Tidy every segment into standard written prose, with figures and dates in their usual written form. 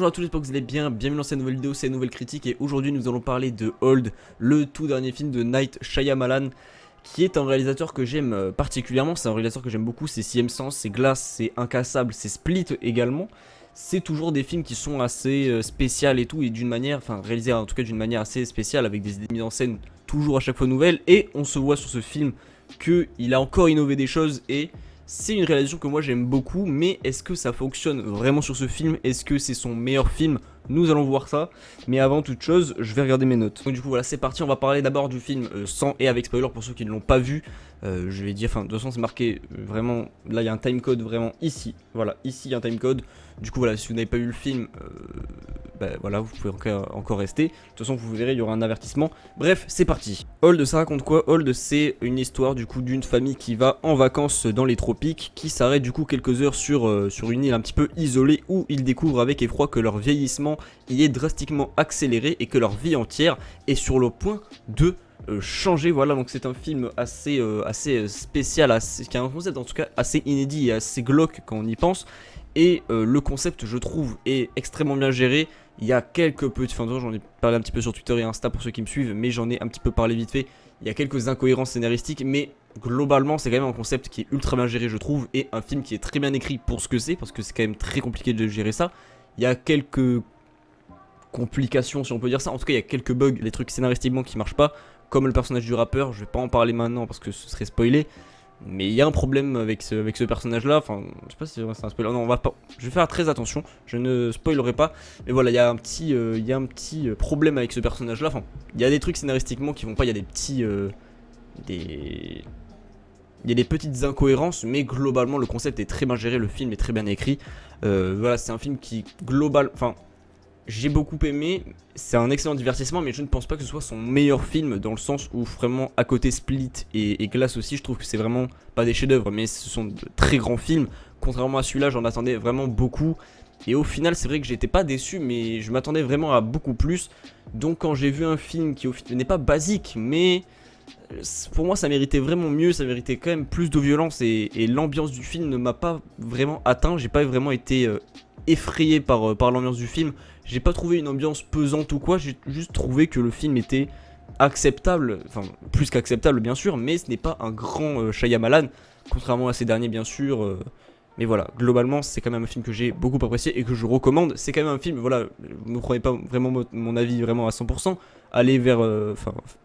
Bonjour à tous, j'espère que vous allez bien, bienvenue dans cette nouvelle vidéo, cette nouvelle critique. Et aujourd'hui nous allons parler de Old, le tout dernier film de Night Shyamalan, qui est un réalisateur que j'aime particulièrement. C'est un réalisateur que j'aime beaucoup, c'est Sixième Sens, c'est Glass, c'est Incassable, c'est Split également. C'est toujours des films qui sont assez spéciales et tout, et d'une manière, enfin réalisés en tout cas d'une manière assez spéciale, avec des idées de mise en scène toujours à chaque fois nouvelles. Et on se voit sur ce film qu'il a encore innové des choses, et c'est une réalisation que moi j'aime beaucoup. Mais est-ce que ça fonctionne vraiment sur ce film? Est-ce que c'est son meilleur film? Nous allons voir ça. Mais avant toute chose, je vais regarder mes notes. Donc du coup voilà, c'est parti, on va parler d'abord du film sans et avec spoiler pour ceux qui ne l'ont pas vu. Je vais dire, enfin de toute façon c'est marqué vraiment, là il y a un timecode vraiment ici. Voilà, ici il y a un timecode. Du coup voilà, si vous n'avez pas vu le film, voilà, vous pouvez encore rester. De toute façon vous verrez, il y aura un avertissement. Bref, c'est parti. Old, ça raconte quoi? Old, c'est une histoire du coup d'une famille qui va en vacances dans les tropiques, qui s'arrête du coup quelques heures sur une île un petit peu isolée, où ils découvrent avec effroi que leur vieillissement y est drastiquement accéléré et que leur vie entière est sur le point de changer. Voilà, donc c'est un film assez spécial, qui a un concept en tout cas assez inédit et assez glauque quand on y pense. Et le concept, je trouve, est extrêmement bien géré. Il y a quelques petits, enfin j'en ai parlé un petit peu sur Twitter et Insta pour ceux qui me suivent, mais j'en ai un petit peu parlé vite fait. Il y a quelques incohérences scénaristiques, mais globalement c'est quand même un concept qui est ultra bien géré, je trouve, et un film qui est très bien écrit pour ce que c'est, parce que c'est quand même très compliqué de gérer ça. Il y a quelques complications, si on peut dire ça. En tout cas il y a quelques bugs, des trucs scénaristiquement qui marchent pas, comme le personnage du rappeur. Je vais pas en parler maintenant parce que ce serait spoilé. Mais il y a un problème avec ce personnage là, enfin je sais pas si c'est un spoiler, non on va pas, je vais faire très attention, je ne spoilerai pas. Mais voilà, il y a un petit problème avec ce personnage là, enfin il y a des trucs scénaristiquement qui vont pas, il y a des petits, il y a des petites incohérences, mais globalement le concept est très bien géré, le film est très bien écrit. Voilà, c'est un film qui enfin j'ai beaucoup aimé, c'est un excellent divertissement, mais je ne pense pas que ce soit son meilleur film, dans le sens où vraiment à côté Split et Glass aussi, je trouve que c'est vraiment pas des chefs-d'œuvre, mais ce sont de très grands films. Contrairement à celui-là, j'en attendais vraiment beaucoup, et au final c'est vrai que j'étais pas déçu, mais je m'attendais vraiment à beaucoup plus. Donc quand j'ai vu un film qui au final n'est pas basique, mais pour moi ça méritait vraiment mieux, ça méritait quand même plus de violence, et l'ambiance du film ne m'a pas vraiment atteint, j'ai pas vraiment été effrayé par l'ambiance du film. J'ai pas trouvé une ambiance pesante ou quoi, j'ai juste trouvé que le film était acceptable, enfin plus qu'acceptable bien sûr, mais ce n'est pas un grand Shyamalan, contrairement à ces derniers bien sûr. Mais voilà, globalement c'est quand même un film que j'ai beaucoup apprécié et que je recommande. C'est quand même un film, voilà, ne prenez pas vraiment mon avis vraiment à 100%, allez vers,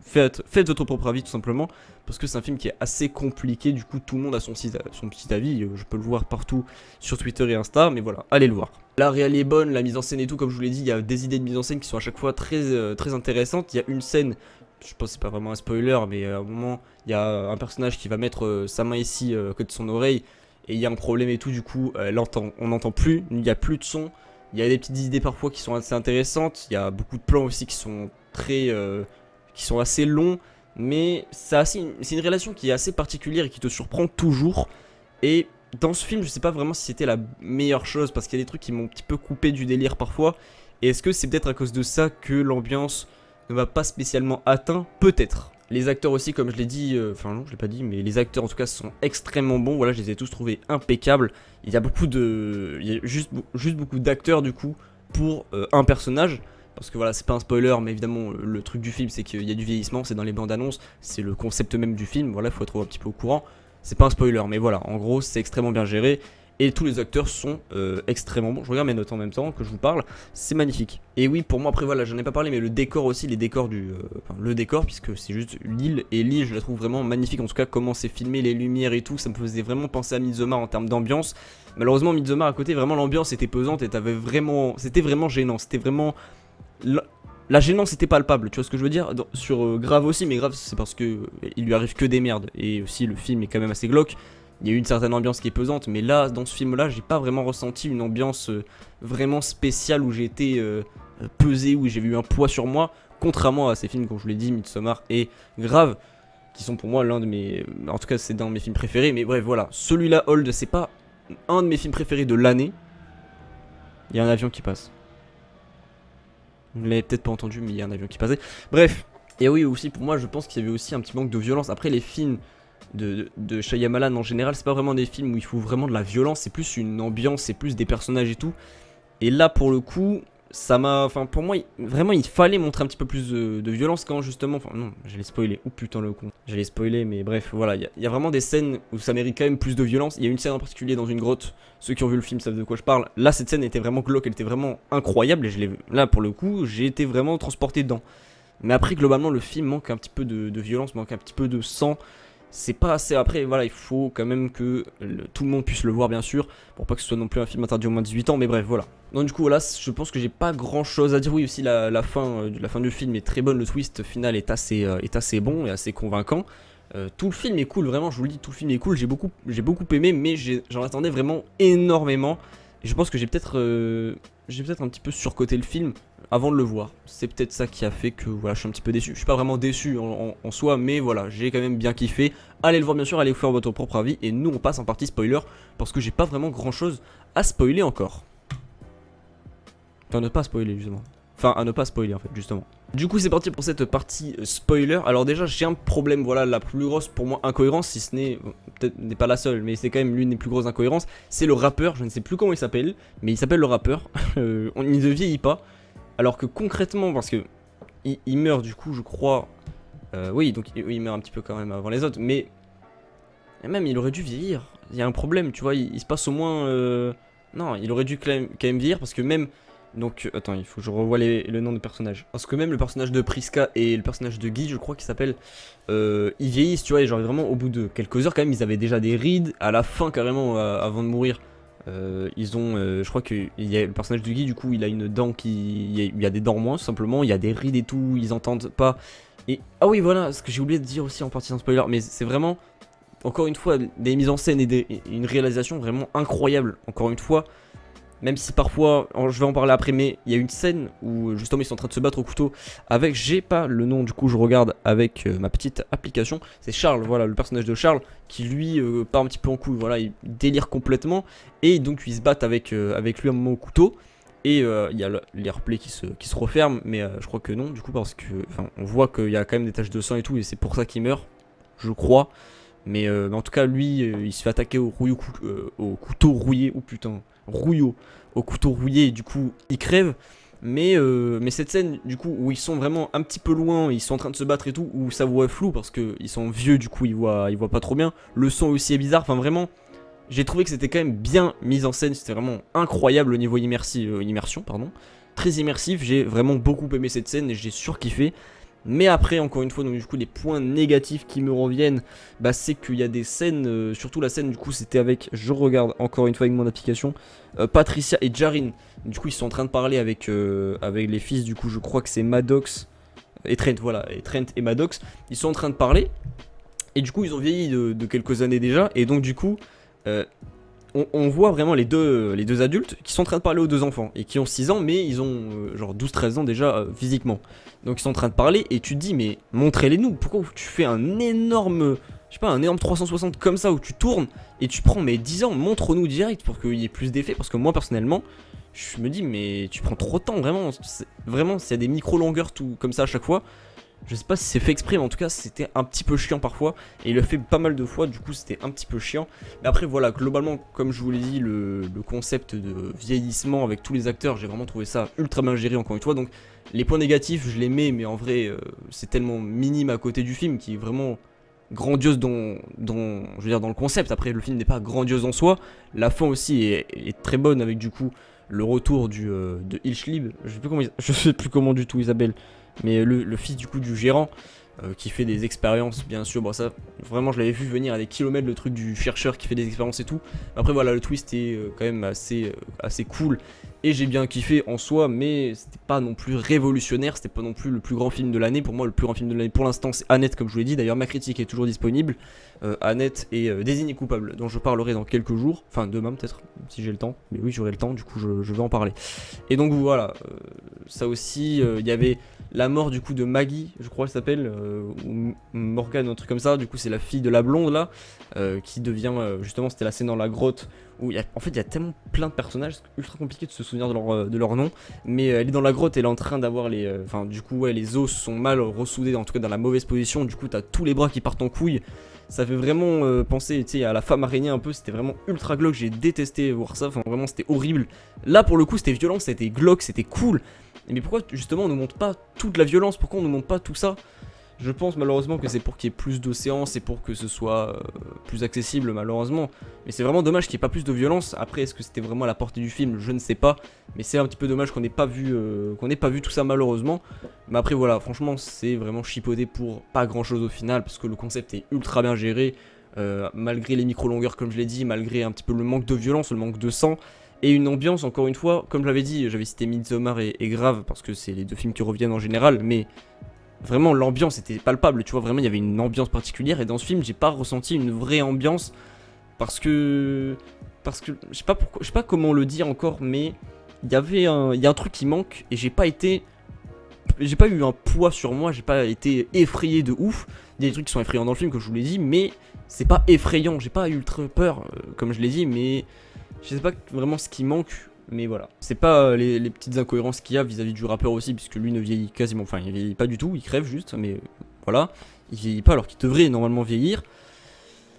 faites votre propre avis tout simplement, parce que c'est un film qui est assez compliqué, du coup tout le monde a son petit avis, je peux le voir partout sur Twitter et Insta, mais voilà, allez le voir. La réal est bonne, la mise en scène et tout, comme je vous l'ai dit, il y a des idées de mise en scène qui sont à chaque fois très intéressantes. Il y a une scène, je pense que c'est pas vraiment un spoiler, mais à un moment, il y a un personnage qui va mettre sa main ici à côté de son oreille, et il y a un problème et tout, du coup on n'entend plus, il n'y a plus de son. Il y a des petites idées parfois qui sont assez intéressantes, il y a beaucoup de plans aussi qui sont assez longs, mais c'est une relation qui est assez particulière et qui te surprend toujours. Et dans ce film, je sais pas vraiment si c'était la meilleure chose, parce qu'il y a des trucs qui m'ont un petit peu coupé du délire parfois. Et est-ce que c'est peut-être à cause de ça que l'ambiance ne m'a pas spécialement atteint? Peut-être. Les acteurs aussi, comme je l'ai dit, enfin non je l'ai pas dit, mais les acteurs en tout cas sont extrêmement bons. Voilà, je les ai tous trouvés impeccables. Il y a juste beaucoup d'acteurs du coup pour un personnage. Parce que voilà, c'est pas un spoiler, mais évidemment le truc du film c'est qu'il y a du vieillissement, c'est dans les bandes annonces, c'est le concept même du film, voilà, faut être un petit peu au courant. C'est pas un spoiler, mais voilà, en gros c'est extrêmement bien géré. Et tous les acteurs sont extrêmement bons. Je regarde mes notes en même temps que je vous parle, c'est magnifique. Et oui, pour moi, après voilà, j'en ai pas parlé, mais le décor aussi, les décors le décor, puisque c'est juste l'île, et l'île je la trouve vraiment magnifique. En tout cas, comment c'est filmé, les lumières et tout, ça me faisait vraiment penser à Midsommar en termes d'ambiance. Malheureusement, Midsommar à côté, vraiment l'ambiance était pesante et c'était vraiment gênant, c'était vraiment... La gênance était palpable, tu vois ce que je veux dire. Sur Grave aussi, mais Grave c'est parce que il lui arrive que des merdes. Et aussi le film est quand même assez glauque. Il y a eu une certaine ambiance qui est pesante, mais là, dans ce film là, j'ai pas vraiment ressenti une ambiance vraiment spéciale où j'ai été pesé, où j'ai eu un poids sur moi. Contrairement à ces films, comme je vous l'ai dit, Midsommar et Grave, qui sont pour moi l'un de mes... En tout cas c'est l'un de mes films préférés. Mais bref voilà, celui-là, Old, c'est pas un de mes films préférés de l'année. Il y a un avion qui passe. Vous l'avez peut-être pas entendu, mais il y a un avion qui passait. Bref, et oui aussi pour moi je pense qu'il y avait aussi un petit manque de violence. Après les films de Shyamalan en général, c'est pas vraiment des films où il faut vraiment de la violence, c'est plus une ambiance, c'est plus des personnages et tout. Et là pour le coup, ça m'a, enfin pour moi, vraiment il fallait montrer un petit peu plus de violence quand justement, enfin non, j'allais spoiler, oh putain le con, j'allais spoiler, mais bref, voilà, il y a vraiment des scènes où ça mérite quand même plus de violence. Il y a une scène en particulier dans une grotte, ceux qui ont vu le film savent de quoi je parle. Là cette scène était vraiment glauque, elle était vraiment incroyable, et là pour le coup, j'ai été vraiment transporté dedans. Mais après globalement le film manque un petit peu de violence, manque un petit peu de sang. C'est pas assez. Après, voilà, il faut quand même que tout le monde puisse le voir, bien sûr, pour pas que ce soit non plus un film interdit aux moins de 18 ans, mais bref, voilà. Donc, du coup, voilà, je pense que j'ai pas grand chose à dire. Oui, aussi, la fin du film est très bonne, le twist final est assez bon et assez convaincant. Tout le film est cool, vraiment, je vous le dis, tout le film est cool. J'ai beaucoup aimé, mais j'en attendais vraiment énormément. Et je pense que j'ai peut-être un petit peu surcoté le film avant de le voir. C'est peut-être ça qui a fait que voilà, je suis un petit peu déçu. Je suis pas vraiment déçu en soi, mais voilà, j'ai quand même bien kiffé. Allez le voir bien sûr, allez vous faire votre propre avis. Et nous on passe en partie spoiler, parce que j'ai pas vraiment grand chose à spoiler encore. Enfin, ne pas spoiler justement. Enfin, à ne pas spoiler en fait, justement. Du coup, c'est parti pour cette partie spoiler. Alors déjà, j'ai un problème, voilà, la plus grosse pour moi incohérence, si ce n'est, peut-être n'est pas la seule, mais c'est quand même l'une des plus grosses incohérences, c'est le rappeur, je ne sais plus comment il s'appelle, mais il s'appelle le rappeur, il ne vieillit pas, alors que concrètement, parce que il meurt du coup, je crois, oui, donc il meurt un petit peu quand même avant les autres, mais même il aurait dû vieillir, il y a un problème, tu vois, il se passe au moins, non, il aurait dû quand même vieillir, parce que même... Donc, attends, il faut que je revoie le nom de personnage. Parce que même le personnage de Priska et le personnage de Guy, je crois qu'il s'appelle, ils vieillissent, tu vois, et genre vraiment au bout de quelques heures, quand même, ils avaient déjà des rides. À la fin, carrément, avant de mourir, ils ont, je crois que y a le personnage de Guy, du coup, il a une dent il y a des dents en moins, tout simplement. Il y a des rides et tout, ils entendent pas. Et, ah oui, voilà, ce que j'ai oublié de dire aussi en partie sans spoiler, mais c'est vraiment, encore une fois, des mises en scène et une réalisation vraiment incroyable, encore une fois. Même si parfois, je vais en parler après, mais il y a une scène où justement ils sont en train de se battre au couteau avec, j'ai pas le nom, du coup je regarde avec ma petite application. C'est Charles, voilà, le personnage de Charles qui lui part un petit peu en couille, voilà, il délire complètement. Et donc ils se battent avec lui un moment au couteau. Et il y a les replays qui se referment, mais je crois que non, du coup, parce que on voit qu'il y a quand même des taches de sang et tout, et c'est pour ça qu'il meurt, je crois. Mais en tout cas, lui, il se fait attaquer au couteau rouillé, oh putain, rouillot, au couteau rouillé, et du coup, il crève. Mais cette scène, du coup, où ils sont vraiment un petit peu loin, ils sont en train de se battre et tout, où ça voit flou, parce qu'ils sont vieux, du coup, ils voient pas trop bien. Le son aussi est bizarre, enfin vraiment, j'ai trouvé que c'était quand même bien mis en scène, c'était vraiment incroyable au niveau immersion, pardon. Très immersif, j'ai vraiment beaucoup aimé cette scène et j'ai surkiffé. Mais après, encore une fois, donc du coup, les points négatifs qui me reviennent, bah, c'est qu'il y a des scènes, surtout la scène, du coup, c'était avec, je regarde encore une fois avec mon application, Patricia et Jarin. Du coup, ils sont en train de parler avec les fils, du coup, je crois que c'est Maddox et Trent, voilà, et Trent et Maddox. Ils sont en train de parler, et du coup, ils ont vieilli de quelques années déjà, et donc, du coup, on voit vraiment les deux adultes qui sont en train de parler aux deux enfants et qui ont 6 ans, mais ils ont genre 12-13 ans déjà physiquement. Donc ils sont en train de parler et tu te dis, mais montrez-les-nous, pourquoi tu fais un énorme 360 comme ça où tu tournes et tu prends mais 10 ans, montre-nous direct pour qu'il y ait plus d'effet, parce que moi personnellement, je me dis, mais tu prends trop de temps, vraiment, s'il y a des micro-longueurs tout comme ça à chaque fois. Je sais pas si c'est fait exprès, mais en tout cas c'était un petit peu chiant parfois. Et il le fait pas mal de fois, du coup c'était un petit peu chiant. Mais après voilà, globalement, comme je vous l'ai dit, le concept de vieillissement avec tous les acteurs, j'ai vraiment trouvé ça ultra bien géré encore une fois. Donc les points négatifs, je les mets, mais en vrai c'est tellement minime à côté du film qui est vraiment grandiose je veux dire, dans le concept. Après le film n'est pas grandiose en soi. La fin aussi est très bonne avec du coup le retour de Ilchlib. Je sais plus comment du tout Isabelle. Mais le fils du coup du gérant qui fait des expériences, bien sûr. Bon, ça vraiment je l'avais vu venir à des kilomètres, le truc du chercheur qui fait des expériences et tout. Après voilà, le twist est quand même assez cool et j'ai bien kiffé en soi, mais c'était pas non plus révolutionnaire, c'était pas non plus le plus grand film de l'année. Pour moi le plus grand film de l'année pour l'instant c'est Annette, comme je vous l'ai dit. D'ailleurs ma critique est toujours disponible, Annette est désigné coupable, dont je parlerai dans quelques jours, enfin demain peut-être si j'ai le temps, mais oui j'aurai le temps, du coup je vais en parler. Et donc voilà, ça aussi il y avait la mort du coup de Maggie, je crois elle s'appelle, ou Morgan, un truc comme ça. Du coup c'est la fille de la blonde là, qui devient, justement c'était la scène dans la grotte, où en fait il y a tellement plein de personnages, c'est ultra compliqué de se souvenir de leur nom. Mais elle est dans la grotte, elle est en train d'avoir les, enfin du coup ouais, les os sont mal ressoudés, en tout cas dans la mauvaise position. Du coup t'as tous les bras qui partent en couille. Ça fait vraiment penser à la femme araignée un peu, c'était vraiment ultra glauque, j'ai détesté voir ça, enfin vraiment c'était horrible. Là pour le coup c'était violent, c'était glauque, c'était cool. Mais pourquoi justement on nous montre pas toute la violence, pourquoi on nous montre pas tout ça? Je pense malheureusement que c'est pour qu'il y ait plus d'océans, c'est pour que ce soit plus accessible malheureusement. Mais c'est vraiment dommage qu'il n'y ait pas plus de violence. Après est-ce que c'était vraiment à la portée du film? Je ne sais pas. Mais c'est un petit peu dommage qu'on n'ait pas vu tout ça malheureusement. Mais après voilà, franchement c'est vraiment chipoté pour pas grand chose au final. Parce que le concept est ultra bien géré. Malgré les micro-longueurs comme je l'ai dit, malgré un petit peu le manque de violence, le manque de sang. Et une ambiance encore une fois, comme je l'avais dit, j'avais cité Midsommar et Grave parce que c'est les deux films qui reviennent en général. Mais vraiment l'ambiance était palpable, tu vois, vraiment il y avait une ambiance particulière. Et dans ce film j'ai pas ressenti une vraie ambiance parce que je sais pas pourquoi, je sais pas comment le dire encore, mais il y a un truc qui manque et j'ai pas eu un poids sur moi, j'ai pas été effrayé de ouf. Il y a des trucs qui sont effrayants dans le film comme je vous l'ai dit, mais c'est pas effrayant, j'ai pas eu ultra peur comme je l'ai dit, mais je sais pas vraiment ce qui manque. Mais voilà, c'est pas les petites incohérences qu'il y a vis-à-vis du rappeur aussi, puisque lui ne vieillit quasiment, enfin il vieillit pas du tout, il crève juste, mais voilà, il vieillit pas alors qu'il devrait normalement vieillir.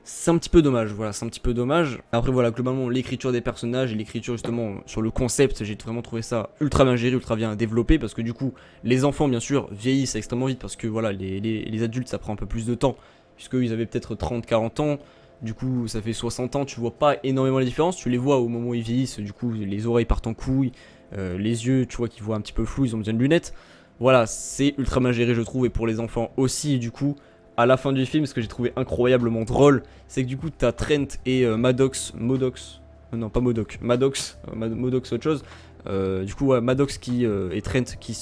C'est un petit peu dommage, voilà, c'est un petit peu dommage. Après voilà, globalement l'écriture des personnages et l'écriture justement sur le concept, j'ai vraiment trouvé ça ultra bien géré, ultra bien développé, parce que du coup les enfants bien sûr vieillissent extrêmement vite, parce que voilà, les adultes ça prend un peu plus de temps, puisqu'ils avaient peut-être 30-40 ans. Du coup, ça fait 60 ans, tu vois pas énormément la différence. Tu les vois au moment où ils vieillissent, du coup, les oreilles partent en couilles, les yeux, tu vois qu'ils voient un petit peu flou, ils ont besoin de lunettes. Voilà, c'est ultra bien géré, je trouve, et pour les enfants aussi, du coup, à la fin du film, ce que j'ai trouvé incroyablement drôle, c'est que du coup, t'as Trent et Maddox, non pas Modoc, Maddox, Modoc c'est autre chose. Du coup, ouais, Maddox et Trent qui,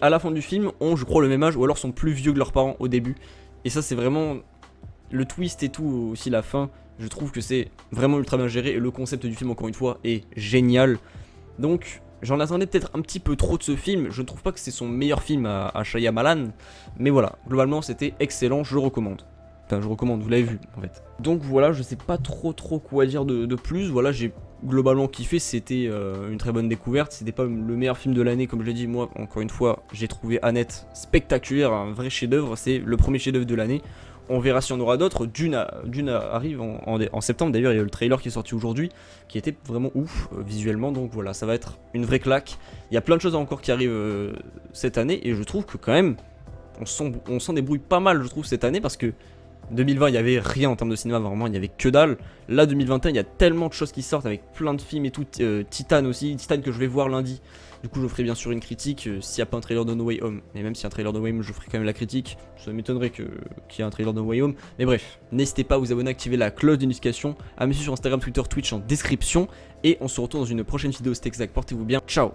à la fin du film, ont, je crois, le même âge, ou alors sont plus vieux que leurs parents au début. Et ça, c'est vraiment le twist et tout, aussi la fin, je trouve que c'est vraiment ultra bien géré et le concept du film encore une fois est génial. Donc j'en attendais peut-être un petit peu trop de ce film, je ne trouve pas que c'est son meilleur film à Shyamalan, mais voilà, globalement c'était excellent, je le recommande. Enfin je recommande, vous l'avez vu en fait. Donc voilà, je sais pas trop quoi dire de plus, voilà j'ai globalement kiffé, c'était une très bonne découverte, c'était pas le meilleur film de l'année comme je l'ai dit, moi encore une fois j'ai trouvé Annette spectaculaire, un vrai chef d'œuvre, c'est le premier chef d'œuvre de l'année. On verra si on aura d'autres. Dune arrive en septembre. D'ailleurs, il y a le trailer qui est sorti aujourd'hui, qui était vraiment ouf visuellement. Donc voilà, ça va être une vraie claque. Il y a plein de choses encore qui arrivent cette année. Et je trouve que quand même, on s'en débrouille pas mal, je trouve, cette année. Parce que 2020, il n'y avait rien en termes de cinéma. Vraiment, il n'y avait que dalle. Là, 2021, il y a tellement de choses qui sortent avec plein de films et tout. Titan aussi. Titan que je vais voir lundi. Du coup, je ferai bien sûr une critique s'il n'y a pas un trailer de No Way Home. Et même s'il y a un trailer de No Way Home, je ferai quand même la critique. Ça m'étonnerait qu'il y ait un trailer de No Way Home. Mais bref, n'hésitez pas à vous abonner, à activer la cloche de notification, à me suivre sur Instagram, Twitter, Twitch en description. Et on se retrouve dans une prochaine vidéo. C'était exact. Portez-vous bien. Ciao.